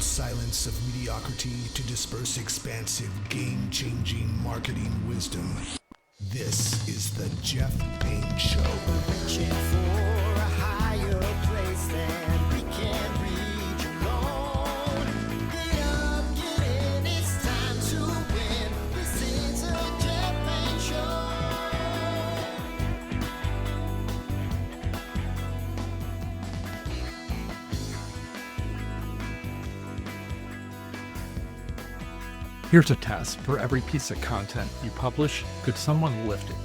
cold silence of mediocrity to disperse expansive, game-changing marketing wisdom. This is the Jeff Payne Show. Reaching for a higher place than we can reach alone. Get up, get in, it's time to win. This is a Jeff Payne Show. Here's a test. For every piece of content you publish, could someone lift it,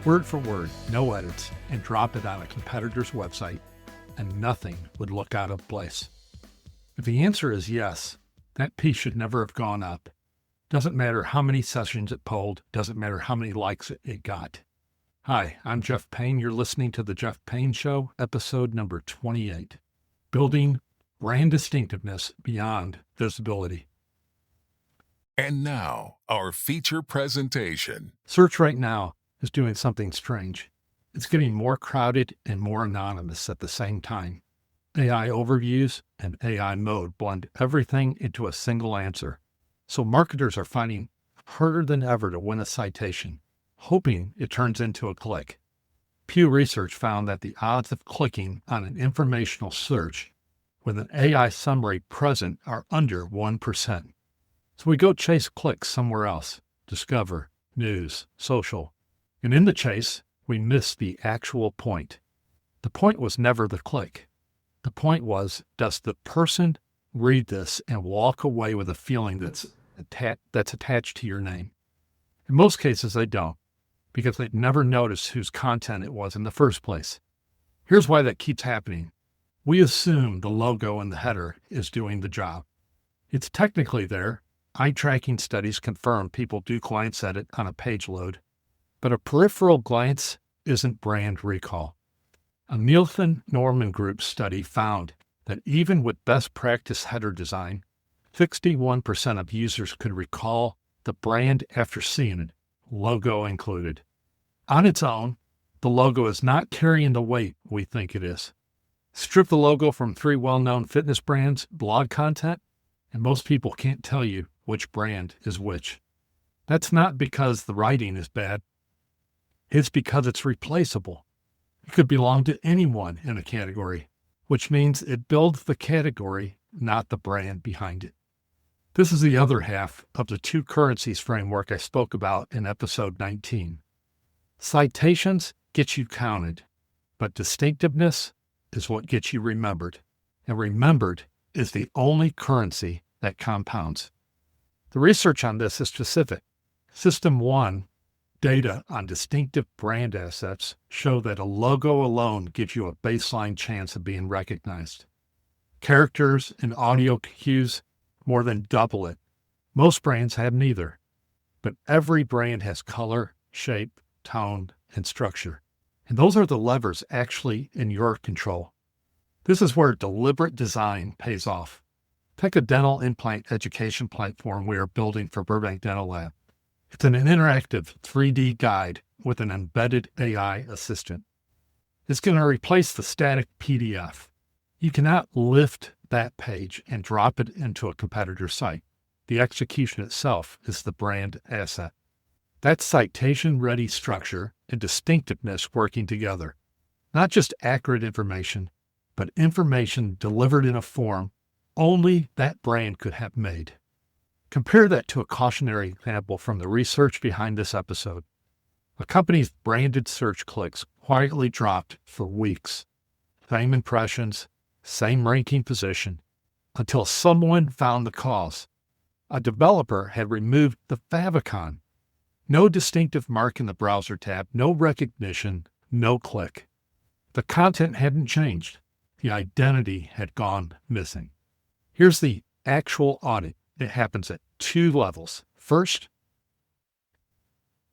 word for word, no edits, and drop it on a competitor's website, and nothing would look out of place? If the answer is yes, that piece should never have gone up. Doesn't matter how many sessions it polled, doesn't matter how many likes it got. Hi, I'm Jeff Payne. You're listening to The Jeff Payne Show, episode number 28, Building Brand Distinctiveness Beyond Visibility. And now, our feature presentation. Search right now is doing something strange. It's getting more crowded and more anonymous at the same time. AI overviews and AI mode blend everything into a single answer. So marketers are finding harder than ever to win a citation, hoping it turns into a click. Pew Research found that the odds of clicking on an informational search with an AI summary present are under 1%. So we go chase clicks somewhere else, discover, news, social. And in the chase, we miss the actual point. The point was never the click. The point was, does the person read this and walk away with a feeling that's attached to your name? In most cases, they don't, because they'd never noticed whose content it was in the first place. Here's why that keeps happening. We assume the logo in the header is doing the job. It's technically there. Eye tracking studies confirm people do glance at it on a page load, but a peripheral glance isn't brand recall. A Nielsen Norman Group study found that even with best practice header design, 61% of users could recall the brand after seeing it, logo included. On its own, the logo is not carrying the weight we think it is. Strip the logo from 3 well-known fitness brands' blog content, and most people can't tell you which brand is which. That's not because the writing is bad. It's because it's replaceable. It could belong to anyone in a category, which means it builds the category, not the brand behind it. This is the other half of the 2 currencies framework I spoke about in episode 19. Citations get you counted, but distinctiveness is what gets you remembered. And remembered is the only currency that compounds. The research on this is specific. System 1, data on distinctive brand assets, show that a logo alone gives you a baseline chance of being recognized. Characters and audio cues more than double it. Most brands have neither, but every brand has color, shape, tone, and structure. And those are the levers actually in your control. This is where deliberate design pays off. Take a dental implant education platform we are building for Burbank Dental Lab. It's an interactive 3D guide with an embedded AI assistant. It's going to replace the static PDF. You cannot lift that page and drop it into a competitor's site. The execution itself is the brand asset. That's citation-ready structure and distinctiveness working together. Not just accurate information, but information delivered in a form only that brand could have made. Compare that to a cautionary example from the research behind this episode. A company's branded search clicks quietly dropped for weeks. Same impressions, same ranking position, until someone found the cause. A developer had removed the favicon. No distinctive mark in the browser tab, no recognition, no click. The content hadn't changed. The identity had gone missing. Here's the actual audit. It happens at 2 levels. First,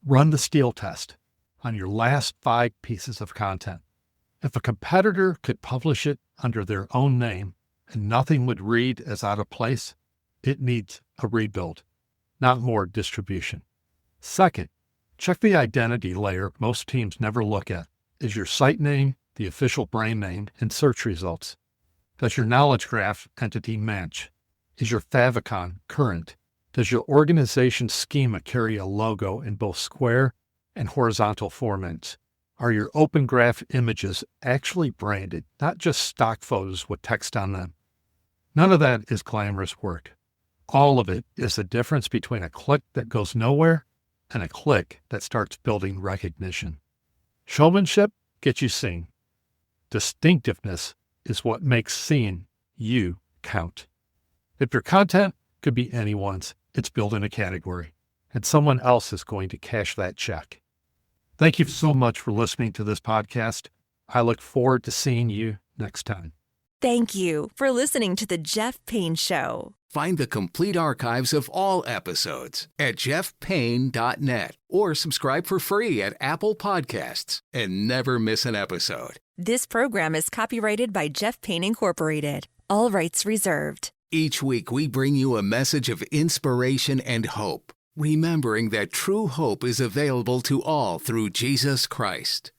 run the steal test on your last 5 pieces of content. If a competitor could publish it under their own name and nothing would read as out of place, it needs a rebuild, not more distribution. Second, check the identity layer most teams never look at. Is your site name the official brand name in search results? Does your knowledge graph entity match? Is your favicon current? Does your organization's schema carry a logo in both square and horizontal formats? Are your open graph images actually branded, not just stock photos with text on them? None of that is glamorous work. All of it is the difference between a click that goes nowhere and a click that starts building recognition. Showmanship gets you seen. Distinctiveness is what makes seeing you count. If your content could be anyone's, it's building a category, and someone else is going to cash that check. Thank you so much for listening to this podcast. I look forward to seeing you next time. Thank you for listening to The Jeff Payne Show. Find the complete archives of all episodes at jeffpayne.net or subscribe for free at Apple Podcasts and never miss an episode. This program is copyrighted by Jeff Payne Incorporated. All rights reserved. Each week we bring you a message of inspiration and hope, remembering that true hope is available to all through Jesus Christ.